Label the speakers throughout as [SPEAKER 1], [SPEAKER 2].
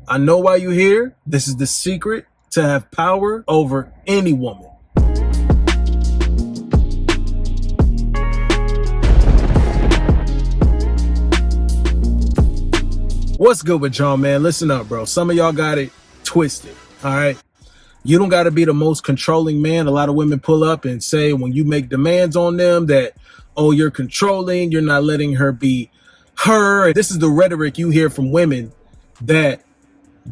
[SPEAKER 1] I know why you're here. This is the secret to have power over any woman. What's good with y'all, man? Listen up, bro. Some of y'all got it twisted, all right? You don't got to be the most controlling man. A lot of women pull up and say when you make demands on them that, oh, you're controlling, you're not letting her be her. This is the rhetoric you hear from women that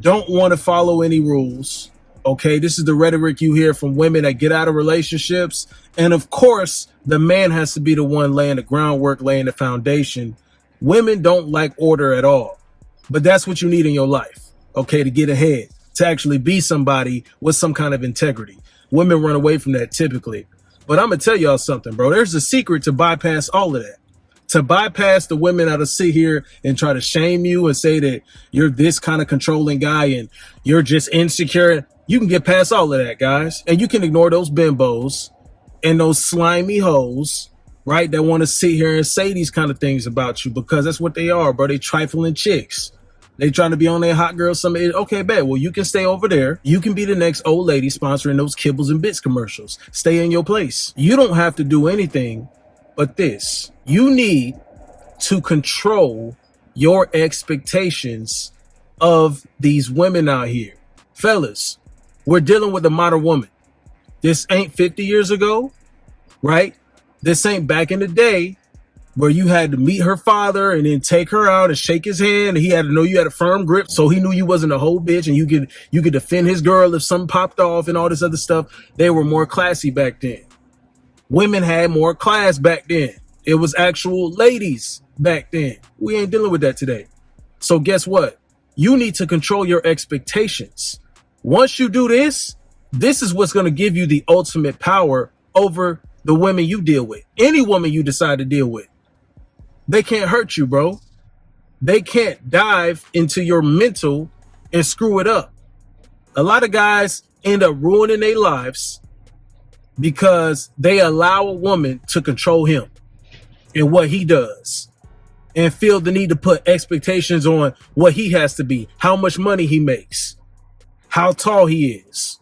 [SPEAKER 1] don't want to follow any rules, okay? This is the rhetoric you hear from women that get out of relationships. And of course, the man has to be the one laying the groundwork, laying the foundation. Women don't like order at all, but that's what you need in your life, okay, to get ahead, to actually be somebody with some kind of integrity. Women run away from that typically. But I'm going to tell y'all something, bro. There's a secret to bypass all of that. To bypass the women that'll sit here and try to shame you and say that you're this kind of controlling guy and you're just insecure. You can get past all of that, guys. And you can ignore those bimbos and those slimy hoes, right, that want to sit here and say these kind of things about you, because that's what they are, bro. They trifling chicks. They trying to be on their hot girl summit. Okay, bet. Well, you can stay over there. You can be the next old lady sponsoring those Kibbles and Bits commercials. Stay in your place. You don't have to do anything but this. You need to control your expectations of these women out here. Fellas, we're dealing with a modern woman. This ain't 50 years ago, right? This ain't back in the day where you had to meet her father and then take her out and shake his hand. And he had to know you had a firm grip, so he knew you wasn't a whole bitch and you could defend his girl if something popped off and all this other stuff. They were more classy back then. Women had more class back then. It was actual ladies back then. We ain't dealing with that today. So guess what? You need to control your expectations. Once you do this, this is what's going to give you the ultimate power over the women you deal with. Any woman you decide to deal with. They can't hurt you, bro. They can't dive into your mental and screw it up. A lot of guys end up ruining their lives because they allow a woman to control him and what he does and feel the need to put expectations on what he has to be, how much money he makes, how tall he is,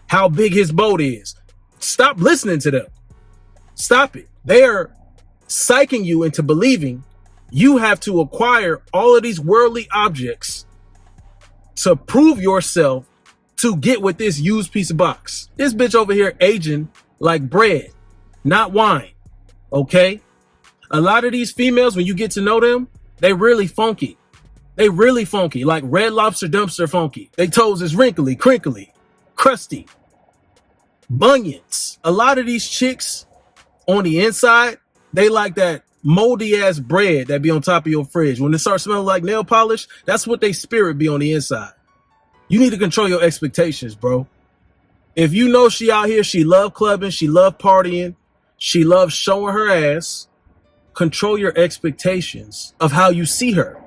[SPEAKER 1] how big his boat is. Stop listening to them. Stop it. They are psyching you into believing you have to acquire all of these worldly objects to prove yourself to get with this used piece of box. This bitch over here aging like bread, not wine. Okay? A lot of these females, when you get to know them, they really funky. They really funky, like Red Lobster dumpster funky. They toes is wrinkly, crinkly, crusty, bunions. A lot of these chicks on the inside, they like that moldy ass bread that be on top of your fridge. When it starts smelling like nail polish, that's what they spirit be on the inside. You need to control your expectations, bro. If you know she out here, she love clubbing, she love partying, she loves showing her ass, control your expectations of how you see her,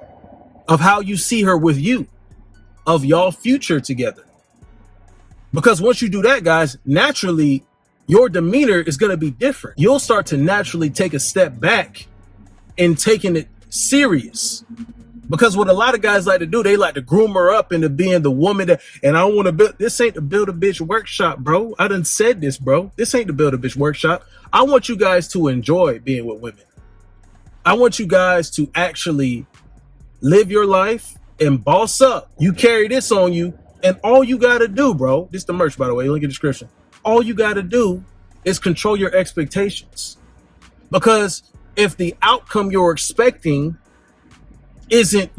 [SPEAKER 1] of how you see her with you, of y'all future together. Because once you do that, guys, naturally, your demeanor is going to be different. You'll start to naturally take a step back and taking it serious. Because what a lot of guys like to do, they like to groom her up into being the woman that, and I want to build, this ain't the build a bitch workshop, bro. I done said this, bro. This ain't the build a bitch workshop. I want you guys to enjoy being with women. I want you guys to actually live your life and boss up. You carry this on you, and all you got to do, bro, this is the merch, by the way, link in the description. All you got to do is control your expectations. Because if the outcome you're expecting isn't,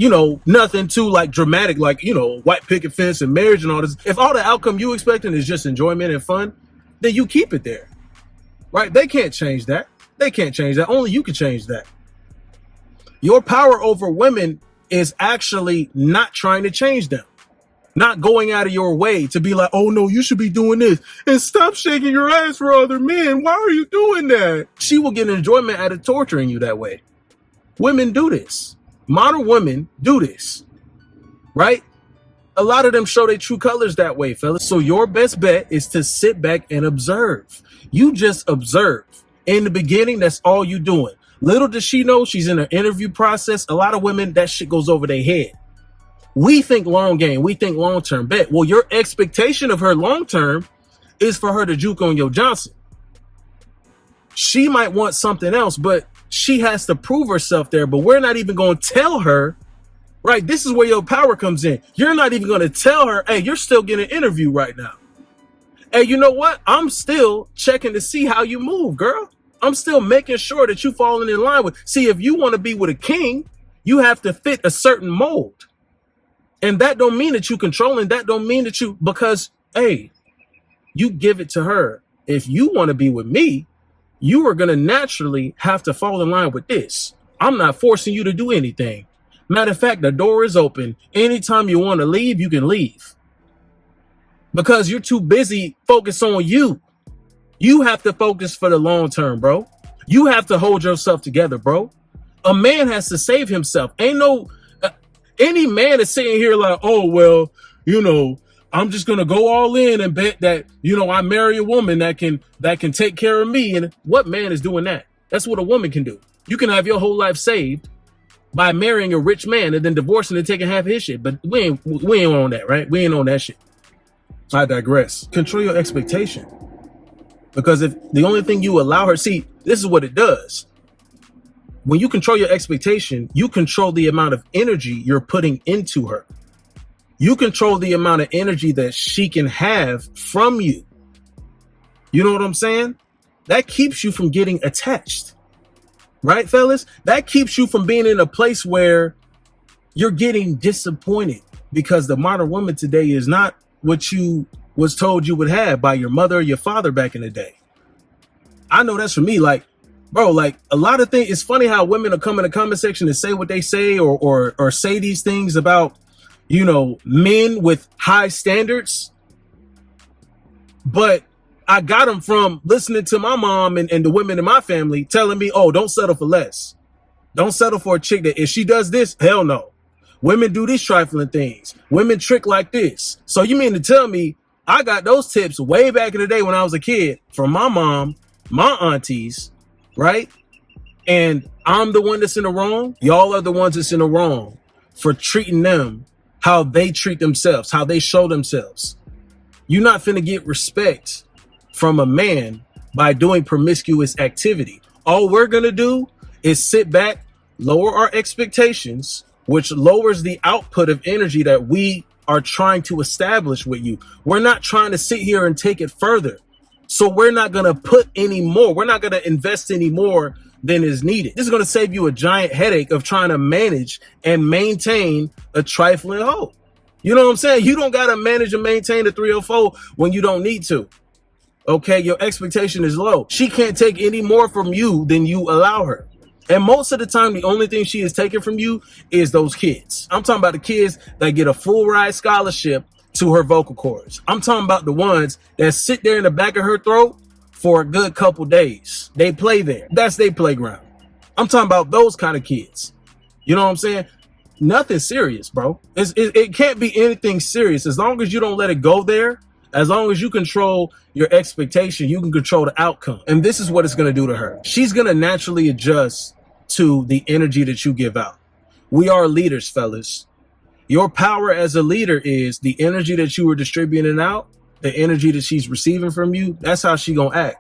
[SPEAKER 1] nothing too like dramatic, like, white picket fence and marriage and all this. If all the outcome you expecting is just enjoyment and fun, then you keep it there, right? They can't change that. They can't change that. Only you can change that. Your power over women is actually not trying to change them. Not going out of your way to be like, oh no, you should be doing this and stop shaking your ass for other men. Why are you doing that? She will get enjoyment out of torturing you that way. Women do this. Modern women do this, right? A lot of them show their true colors that way, fellas. So your best bet is to sit back and observe. You just observe. In the beginning, that's all you doing. Little does she know she's in an interview process. A lot of women, that shit goes over their head. We think long game. We think long term. Bet. Well, your expectation of her long term is for her to juke on your Johnson. She might want something else, but she has to prove herself there. But we're not even going to tell her, right? This is where your power comes in. You're not even going to tell her, hey, you're still getting an interview right now. Hey, you know what? I'm still checking to see how you move, girl. I'm still making sure that you falling in line with. See, if you want to be with a king, you have to fit a certain mold. And that don't mean that you controlling. That don't mean that you, because, hey, you give it to her. If you want to be with me, you are going to naturally have to fall in line with this. I'm not forcing you to do anything. Matter of fact, the door is open. Anytime you want to leave, you can leave. Because you're too busy focused on you. You have to focus for the long term, bro. You have to hold yourself together, bro. A man has to save himself. Ain't no, any man is sitting here like, oh, well, you know, I'm just going to go all in and bet that, you know, I marry a woman that can take care of me. And what man is doing that? That's what a woman can do. You can have your whole life saved by marrying a rich man and then divorcing and taking half his shit. But we ain't on that, right? We ain't on that shit. I digress. Control your expectation. Because if the only thing you allow her, see, this is what it does. When you control your expectation, you control the amount of energy you're putting into her. You control the amount of energy that she can have from you. You know what I'm saying? That keeps you from getting attached. Right, fellas? That keeps you from being in a place where you're getting disappointed because the modern woman today is not what you was told you would have by your mother or your father back in the day. I know that's for me. Like, bro, like a lot of things. It's funny how women will come in the comment section and say what they say or say these things about, you know, men with high standards. But I got them from listening to my mom and the women in my family telling me, oh, don't settle for less. Don't settle for a chick that if she does this, hell no. Women do these trifling things. Women trick like this. So you mean to tell me I got those tips way back in the day when I was a kid from my mom, my aunties, right? And I'm the one that's in the wrong. Y'all are the ones that's in the wrong for treating them how they treat themselves, how they show themselves. You're not finna get respect from a man by doing promiscuous activity. All we're gonna do is sit back, lower our expectations, which lowers the output of energy that we are trying to establish with you. We're not trying to sit here and take it further. So we're not going to put any more. We're not going to invest any more than is needed. This is going to save you a giant headache of trying to manage and maintain a trifling hoe. You know what I'm saying? You don't got to manage and maintain a 304 when you don't need to. Okay, your expectation is low. She can't take any more from you than you allow her. And most of the time, the only thing she is taking from you is those kids. I'm talking about the kids that get a full ride scholarship to her vocal cords. I'm talking about the ones that sit there in the back of her throat for a good couple days. They play there. That's their playground. I'm talking about those kind of kids. You know what I'm saying? Nothing serious, bro. It can't be anything serious. As long as you don't let it go there, as long as you control your expectation, you can control the outcome. And this is what it's going to do to her. She's going to naturally adjust to the energy that you give out. We are leaders, fellas. Your power as a leader is the energy that you are distributing out, the energy that she's receiving from you. That's how she going to act.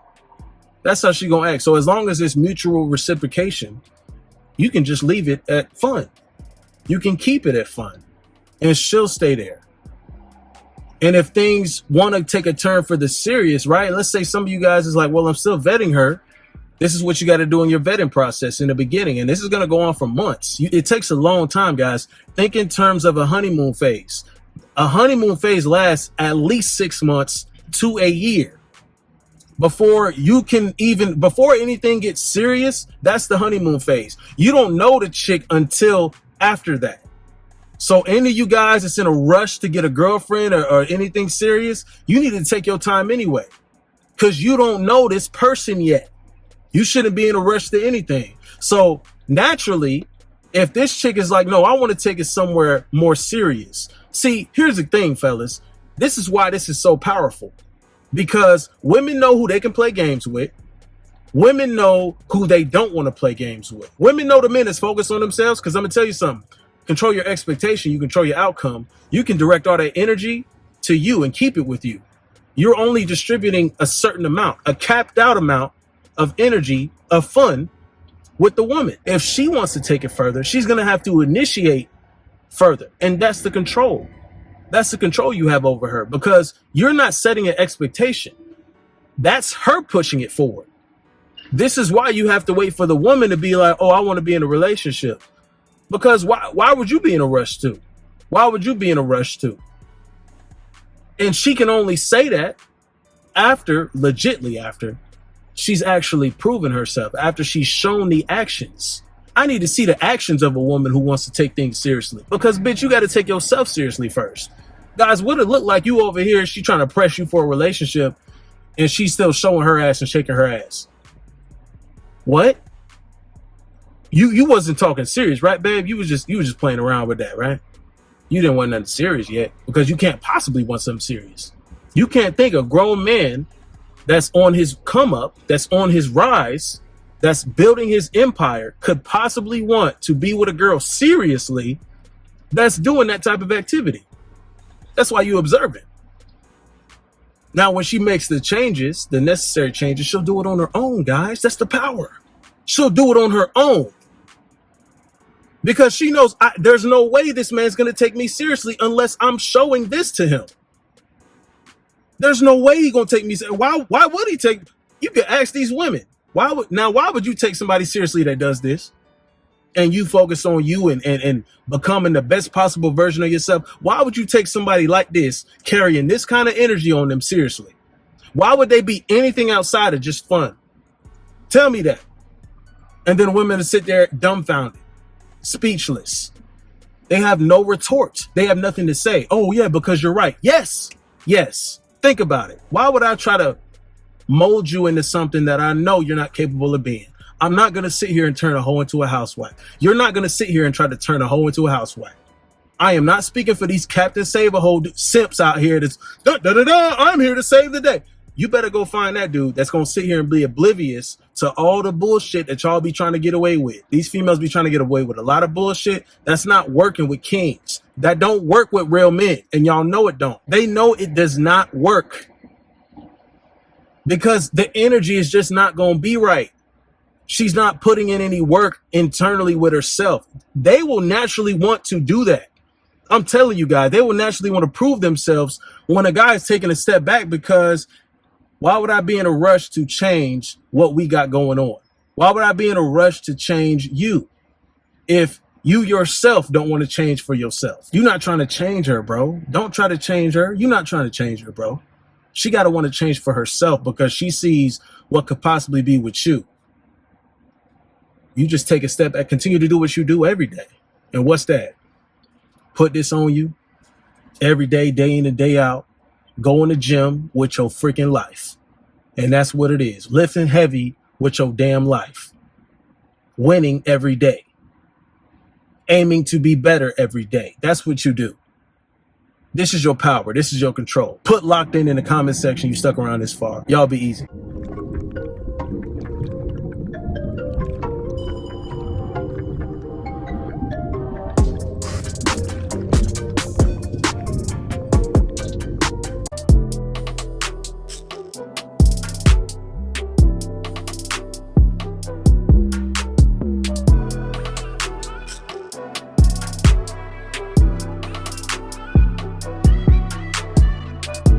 [SPEAKER 1] That's how she going to act. So as long as it's mutual reciprocation, you can just leave it at fun. You can keep it at fun and she'll stay there. And if things want to take a turn for the serious, right? Let's say some of you guys is like, well, I'm still vetting her. This is what you got to do in your vetting process in the beginning. And this is going to go on for months. It takes a long time, guys. Think in terms of a honeymoon phase. A honeymoon phase lasts at least 6 months to a year. Before anything gets serious, that's the honeymoon phase. You don't know the chick until after that. So any of you guys that's in a rush to get a girlfriend or anything serious, you need to take your time anyway, because you don't know this person yet. You shouldn't be in a rush to anything. So naturally, if this chick is like, no, I want to take it somewhere more serious. See, here's the thing, fellas. This is why this is so powerful, because women know who they can play games with. Women know who they don't want to play games with. Women know the men that's focused on themselves, because I'm going to tell you something. control your expectation, you control your outcome. You can direct all that energy to you and keep it with you. You're only distributing a certain amount, a capped out amount of energy, of fun with the woman. If she wants to take it further, she's going to have to initiate further. And that's the control. That's the control you have over her, because you're not setting an expectation. That's her pushing it forward. This is why you have to wait for the woman to be like, oh, I want to be in a relationship. Because why would you be in a rush to? Why would you be in a rush to? And she can only say that after she's actually proven herself, after she's shown the actions. I need to see the actions of a woman who wants to take things seriously. Because, bitch, you got to take yourself seriously first. Guys, what it look like you over here, she trying to press you for a relationship, and she's still showing her ass and shaking her ass. What? You wasn't talking serious, right, babe? You was just playing around with that, right? You didn't want nothing serious yet, because you can't possibly want something serious. You can't think a grown man that's on his come up, that's on his rise, that's building his empire, could possibly want to be with a girl seriously that's doing that type of activity. That's why you observe it. Now, when she makes the changes, the necessary changes, she'll do it on her own, guys. That's the power. She'll do it on her own. Because she knows there's no way this man's going to take me seriously unless I'm showing this to him. There's no way he's going to take me. Why would he take? You can ask these women. Why would you take somebody seriously that does this? And you focus on you and becoming the best possible version of yourself. Why would you take somebody like this, carrying this kind of energy on them seriously? Why would they be anything outside of just fun? Tell me that. And then women will sit there dumbfounded, speechless. They have no retort. They have nothing to say. Oh, yeah, because you're right. Yes. Yes. Think about it. Why would I try to mold you into something that I know you're not capable of being? I'm not going to sit here and turn a hoe into a housewife. You're not going to sit here and try to turn a hoe into a housewife. I am not speaking for these Captain Save-A-Hoe simps out here that's I'm here to save the day. You better go find that dude that's going to sit here and be oblivious to all the bullshit that y'all be trying to get away with. These females be trying to get away with a lot of bullshit. That's not working with kings. That don't work with real men. And y'all know it don't. They know it does not work. Because the energy is just not going to be right. She's not putting in any work internally with herself. They will naturally want to do that. I'm telling you guys, they will naturally want to prove themselves when a guy is taking a step back, because why would I be in a rush to change what we got going on? Why would I be in a rush to change you if you yourself don't want to change for yourself? You're not trying to change her, bro. Don't try to change her. You're not trying to change her, bro. She got to want to change for herself because she sees what could possibly be with you. You just take a step back, continue to do what you do every day. And what's that? Put this on you every day, day in and day out. Go in the gym with your freaking life. And that's what it is. Lifting heavy with your damn life. Winning every day. Aiming to be better every day. That's what you do. This is your power. This is your control. Put locked in the comment section. You stuck around this far. Y'all be easy.